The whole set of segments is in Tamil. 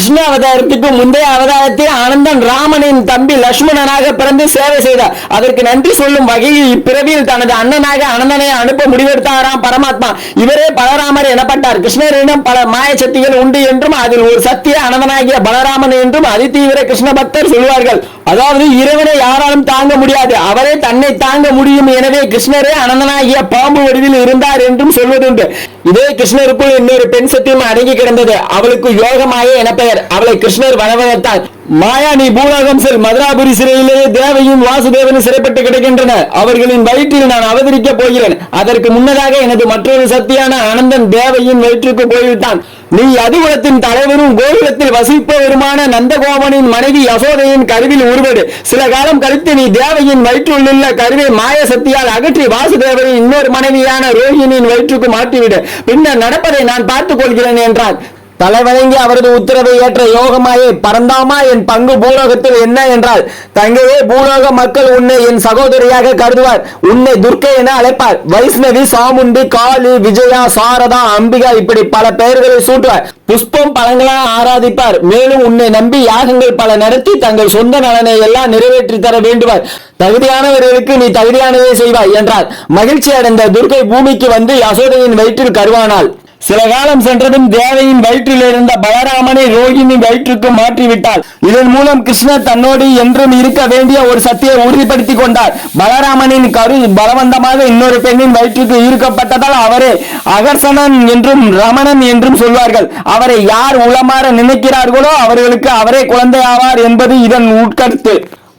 கிருஷ்ண அவதாரத்துக்கு முந்தைய அவதாரத்தில் ஆனந்தன் ராமனின் தம்பி லட்சுமணனாக பிறந்து சேவை செய்தார். அதற்கு நன்றி சொல்லும் வகையில் இப்பிறவியில் தனது அண்ணனாக அனந்தனை அனுப்ப முடிவெடுத்தாராம் பரமாத்மா. இவரே பலராமர் எனப்பட்டார். கிருஷ்ணரிடம் பல மாய சக்திகள் உண்டு என்றும் அதில் ஒரு சக்தியை அனந்தனாகிய பலராமன் என்றும் அதிதீவிர கிருஷ்ண பக்தர் சொல்வார்கள். அதாவது இறைவனை யாராலும் தாங்க முடியாது, அவரே தன்னை தாங்க முடியும். எனவே கிருஷ்ணரே அனந்தனாகிய பாம்பு வடிவில் இருந்தார் என்றும் சொல்வதுண்டு. இதே கிருஷ்ணருக்குள் இன்னொரு பெண் சத்தியம் அடங்கி கிடந்தது. அவளுக்கு யோகமாய என பெயர். அவளை கிருஷ்ணர் வனவனத்தார். மாயா, நீ பூலோகம் செல். மதுராபுரி சிறையிலேயே தேவையும் வாசுதேவனும் சிறைப்பட்டு கிடக்கின்றன. அவர்களின் வயிற்றில் நான் அவதரிக்க போகிறேன். அதற்கு முன்னதாக எனது மற்றொரு சக்தியான ஆனந்தன் தேவையின் வயிற்றுக்கு போய்விட்டான். நீ அதிகுலத்தின் தலைவரும் கோகுலத்தில் வசிப்பவருமான நந்தகோபனின் மனைவி யசோதையின் கருவில் உருவடு. சில காலம் கழித்து நீ தேவையின் வயிற்றுள்ள கருவை மாய சக்தியால் அகற்றி வாசுதேவரின் இன்னொரு மனைவியான ரோஹிணியின் வயிற்றுக்கு மாற்றிவிடு. பின்னர் நடப்பதை நான் பார்த்துக் கொள்கிறேன் என்றார். தலைவணங்கி அவரது உத்தரவை ஏற்ற யோகமாயே, பரந்தாமா, என் பங்கு பூலோகத்தில் என்ன என்றால், தங்கையே, பூலோக மக்கள் உன்னை என் சகோதரியாக கருதுவார். உன்னை துர்க்கை என அழைப்பார். வைஷ்ணவி, சாமுண்டி, காளி, விஜயா, சாரதா, அம்பிகா இப்படி பல பெயர்களை சூட்டுவார். புஷ்பம் பழங்களால் ஆராதிப்பார். மேலும் உன்னை நம்பி யாகங்கள் பல நடத்தி தங்கள் சொந்த நலனை எல்லாம் நிறைவேற்றி தர வேண்டுவார். தகுதியானவர்களுக்கு நீ தகுதியானதை செய்வாய் என்றார். மகிழ்ச்சி அடைந்த துர்க்கை பூமிக்கு வந்து யசோதையின் வயிற்றில் கருவானாள். சில காலம் சென்றதும் தேவையின் வயிற்றில் இருந்த பலராமனை ரோகிணி வயிற்றுக்கு மாற்றிவிட்டார். இதன் மூலம் கிருஷ்ணர் தன்னோடு என்றும் இருக்க வேண்டிய ஒரு சத்தியை உறுதிப்படுத்திக் கொண்டார். பலராமனின் கரு பலவந்தமாக இன்னொரு பெண்ணின் வயிற்றுக்கு ஈர்க்கப்பட்டதால் அவரே அகர்ஷணன் என்றும் ரமணன் என்றும் சொல்வார்கள். அவரை யார் உளமாற நினைக்கிறார்களோ அவர்களுக்கு அவரே குழந்தை ஆவார் என்பது இதன் உட்கருத்து.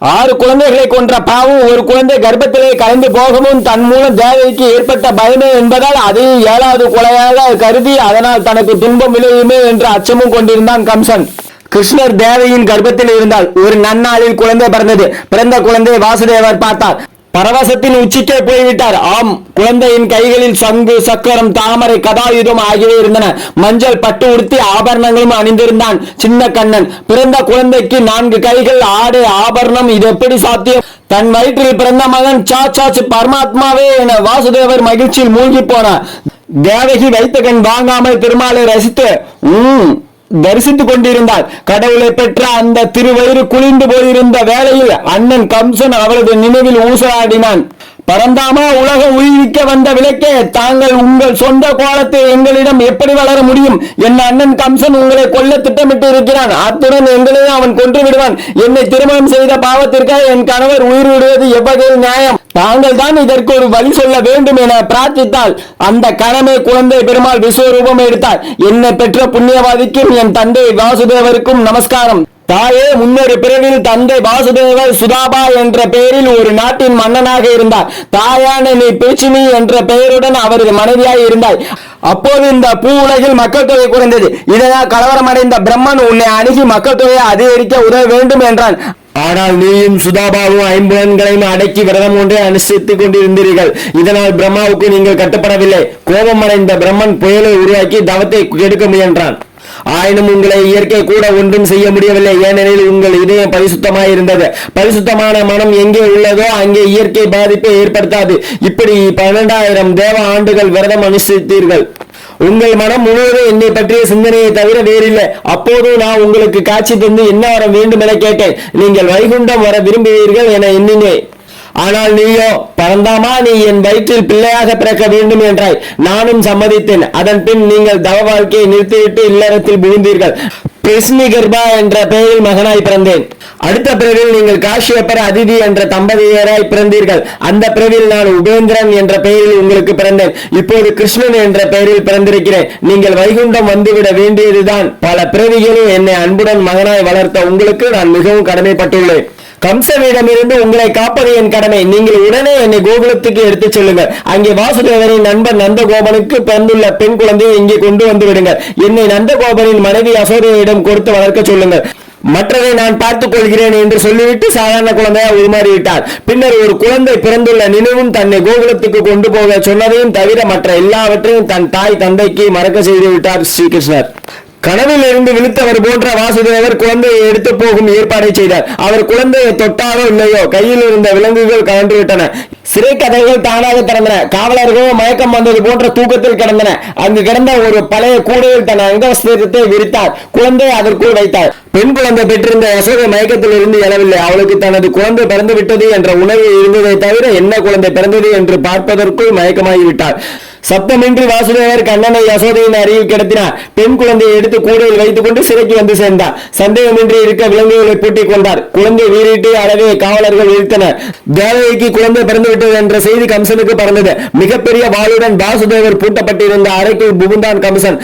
6 குழந்தைகளை கொன்ற பாவம் ஒரு குழந்தை கர்ப்பத்திலே கலந்து போகவும் தன் மூலம் தேவைக்கு ஏற்பட்ட பயமே என்பதால் அதை 7வது கொலையாக கருதி அதனால் தனக்கு துன்பம் விளையுமே என்று அச்சமும் கொண்டிருந்தான் கம்சன். கிருஷ்ணர் தேவையின் கர்ப்பத்தில் இருந்தால் ஒரு நன்னாளில் குழந்தை பிறந்தது. பிறந்த குழந்தையை வாசுதேவர் பார்த்தார். பரவசத்தின் உச்சிக்கே போய்விட்டார். ஆம், குழந்தையின் கைகளில் சங்கு, சக்கரம், தாமரை, கதாயுதம் ஆகியவை இருந்தன. மஞ்சள் பட்டு உடுத்தி ஆபரணங்களும் அணிந்திருந்தான் சின்ன கண்ணன். பிறந்த குழந்தைக்கு 4 கைகள், ஆடை, ஆபரணம். இது எப்படி சாத்தியம்? தன் வயிற்றில் பிறந்த மகன் சாட்சாத் பரமாத்மாவே என வாசுதேவர் மகிழ்ச்சியில் மூழ்கி போனார். தேவகி வைத்த கண் வாங்காமல் திருமாலை ரசித்து தரிசித்துக் கொண்டிருந்தார். கடவுளை பெற்ற அந்த திருவயிறு குளிர்ந்து போயிருந்த வேளையில் அண்ணன் கம்சன் அவளது நினைவில் ஊசலாடினான். பரந்தாமா, உலகம் உயிர்விக்க வந்த விளக்கே, தாங்கள் உங்கள் சொந்த கோலத்தில் எங்களிடம் எப்படி வளர முடியும்? என் அண்ணன் கம்சன் உங்களை கொல்ல திட்டமிட்டு இருக்கிறான். அத்துடன் எங்களையும் அவன் கொன்று விடுவான். என்னை திருமணம் செய்த பாவத்திற்காக என் கணவர் உயிர் விடுவது எவ்வகையில் நியாயம்? தாங்கள் தான் இதற்கு ஒரு வழி சொல்ல வேண்டும் என பிரார்த்தித்தால் அந்த கணமே குழந்தை பெருமாள் விஸ்வரூபம் எடுத்தார். என்னை பெற்ற புண்ணியவாதிக்கும் என் தந்தை வாசுதேவருக்கும் நமஸ்காரம். தாயே, முன்னொரு பிறவில் தந்தை வாசுதேவர் சுதாபா என்ற பெயரில் ஒரு நாட்டின் மன்னனாக இருந்தார். தாயான நீ பேச்சினி என்ற பெயருடன் அவரது மனைவியாய் இருந்தாய். அப்போது இந்த பூ உலகில் மக்கள் தொகை குறைந்தது. இதனால் கலவரமடைந்த பிரம்மன் உன்னை அணுகி மக்கள் தொகையை அதிகரிக்க உதவ வேண்டும் என்றான். ஆனால் நீயும் சுதாபாவும் 5 புலன்களையும் அடக்கி விரதம் ஒன்றை அனுஷ்டித்துக் கொண்டிருந்தீர்கள். இதனால் பிரம்மாவுக்கு நீங்கள் கட்டுப்படவில்லை. கோபமடைந்த பிரம்மன் புயலை உருவாக்கி தவத்தை கெடுக்க முயன்றான். ஆயினும் உங்களை இயற்கை கூட ஒன்றும் செய்ய முடியவில்லை. ஏனெனில் உங்கள் இதயம் பரிசுத்தமாய் இருந்தது. பரிசுத்தமான மனம் எங்கே உள்ளதோ அங்கே இயற்கை பாதிப்பை ஏற்படுத்தாது. இப்படி 12,000 தேவ ஆண்டுகள் விரதம் அனுஷ்டித்தீர்கள். உங்கள் மனம் முழுவதும் என்னை பற்றிய சிந்தனையை தவிர வேறில்லை. அப்போது நான் உங்களுக்கு காட்சி தந்து என்ன வர வேண்டும் என கேட்டேன். நீங்கள் வைகுண்டம் வர விரும்புவீர்கள் என எண்ணினேன். ஆனால் நீயோ, பரந்தாமா, நீ என் வயிற்றில் பிள்ளையாக பிறக்க வேண்டும் என்றாய். நானும் சம்மதித்தேன். அதன் பின் நீங்கள் தவ வாழ்க்கையை நிறுத்திவிட்டு இல்லறத்தில் புகுந்தீர்கள். பிரிஸ்னி கர்ப்பா என்ற பெயரில் மகனாய் பிறந்தேன். அடுத்த பிறவில் நீங்கள் காஷ்யப்பர் அதிதி என்ற தம்பதியராய் பிறந்தீர்கள். அந்த பிறவில் நான் உபேந்திரன் என்ற பெயரில் உங்களுக்கு பிறந்தேன். இப்போது கிருஷ்ணன் என்ற பெயரில் பிறந்திருக்கிறேன். நீங்கள் வைகுண்டம் வந்துவிட வேண்டியதுதான். பல பிறவிகளும் என்னை அன்புடன் மகனாய் வளர்த்த உங்களுக்கு நான் மிகவும் கடமைப்பட்டுள்ளேன். கம்சனிடமிருந்து உங்களை காப்பது என் கடமை. நீங்கள் உடனே என்னை கோகுலத்துக்கு எடுத்துச் செல்லுங்கள். அங்கே வாசுதேவரின் நண்பர் நந்தகோபனுக்கு பிறந்துள்ள பெண் குழந்தையை இங்கே கொண்டு வந்து விடுங்கள். என்னை நந்தகோபனின் மனைவி யசோதையிடம் கொடுத்து வளர்க்க சொல்லுங்கள். மற்றதை நான் பார்த்துக் கொள்கிறேன் என்று சொல்லிவிட்டு சாதாரண குழந்தையா உருமாறிவிட்டார். பின்னர் ஒரு குழந்தை பிறந்துள்ள நினைவும் தன்னை கோகுலத்துக்கு கொண்டு போக சொன்னதையும் தவிர மற்ற எல்லாவற்றையும் தன் தாய் தந்தைக்கு மறக்க செய்து விட்டார் ஸ்ரீகிருஷ்ணர். கனவில் இருந்து விழுத்தவர் போன்ற வாசுதேவர் குழந்தையை எடுத்து போகும் ஏற்பாடை செய்தார். அவர் குழந்தையை தொட்டாரோ இல்லையோ கையில் இருந்த விலங்குகள் கலந்து விட்டன. சிறை கதைகள் தானாக திறந்தன. காவலர்களோ மயக்கம் வந்தது போன்ற தூக்கத்தில் கிடந்தன. அங்கு கிடந்த ஒரு பழைய கூடையில் தன் அங்கவஸ்திரத்தை விரித்தார். குழந்தை அதற்குள் வைத்தார். பெண் குழந்தை பெற்றிருந்த யசோதை மயக்கத்தில் இருந்து எழவில்லை. அவளுக்கு தனது குழந்தை பிறந்து விட்டது என்ற உணர்வு இருந்ததை தவிர என்ன குழந்தை பிறந்தது என்று பார்ப்பதற்குள் மயக்கமாகிவிட்டார். சப்தமின்றி வாசுதேவர் கண்ணனை யசோதையின் அருகில் கிடத்தினார். பெண் குழந்தையை எடுத்து கூடையில் வைத்துக் கொண்டு சிறைக்கு வந்து சேர்ந்தார். சந்தேகமின்றி இருக்க விலங்குகளை பூட்டிக் கொண்டார். குழந்தை வீறிட்டு அழவே காவலர்கள் இழுத்தனர். தேவகிக்கு குழந்தை பிறந்து விட்டது என்ற செய்தி கம்சனுக்கு பறந்தது. மிகப்பெரிய வாளுடன் வாசுதேவர் பூட்டப்பட்டிருந்த அறைக்குள் புகுந்தான் கம்சன்.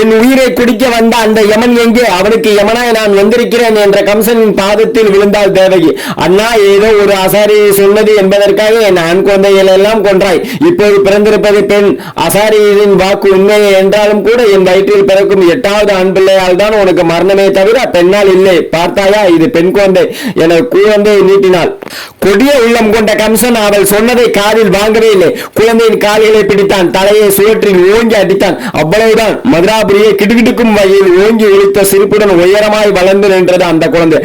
என் உயிரை குடிக்க வந்த அந்த யமன் எங்கே? அவனுக்கு யமனாய் நான் வந்திருக்கிறேன் என்ற கம்சனின் பாதத்தில் விழுந்தாள் தேவகி. அண்ணா, ஏதோ ஒரு அசாரியை சொன்னது என்பதற்காக என் ஆண் குழந்தைகள் எல்லாம் கொன்றாய். இப்போது பிறந்திருப்பது பெண். அசாரியின் வாக்கு உண்மையே என்றாலும் கூட என் வயிற்றில் பிறக்கும் 8வது ஆண் பிள்ளையால் தான் உனக்கு மரணமே தவிர பெண்ணால் இல்லை. பார்த்தாயா, இது பெண் குழந்தை என குழந்தையை நீட்டினாள். கொடிய உள்ளம் கொண்ட கம்சன் அவள் சொன்னதை காதில் வாங்கவே இல்லை. குழந்தையின் கால்களை பிடித்தான். தலையை சுவற்றில் ஓங்கி அடித்தான். அவ்வளவுதான். மதுராபுரியை கிடுகிடுக்கும் வகையில் ஓங்கி ஒழித்த சிரிப்புடன் உயரமாய் வளர்ந்து நின்றது அந்த குழந்தை.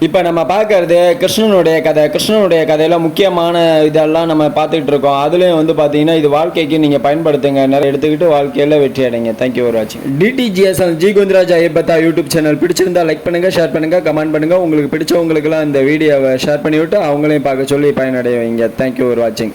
இப்போ நம்ம பார்க்கறது கிருஷ்ணனுடைய கதை. கிருஷ்ணனுடைய கதையில் முக்கியமான இதெல்லாம் நம்ம பார்த்துக்கிட்டு இருக்கோம். அதுலேயும் வந்து பார்த்தீங்கன்னா இது வாழ்க்கைக்கு நீங்கள் பயன்படுத்துங்க, நிறைய எடுத்துக்கிட்டு வாழ்க்கையில் வெற்றி அடைங்க. தேங்க்யூ ஃபார் வாட்சிங். டிடிஜிஎஸ்எல் ஜி கோவிந்தராஜ் ஐயப்பத்தா யூடியூப் சேனல் பிடிச்சிருந்தா லைக் பண்ணுங்கள், ஷேர் பண்ணுங்கள், கமெண்ட் பண்ணுங்கள். உங்களுக்கு பிடிச்சவங்களுக்குலாம் இந்த வீடியோவை ஷேர் பண்ணிவிட்டு அவங்களையும் பார்க்க சொல்லி பயனடைய வைங்க. தேங்க்யூ ஃபார் வாட்சிங்.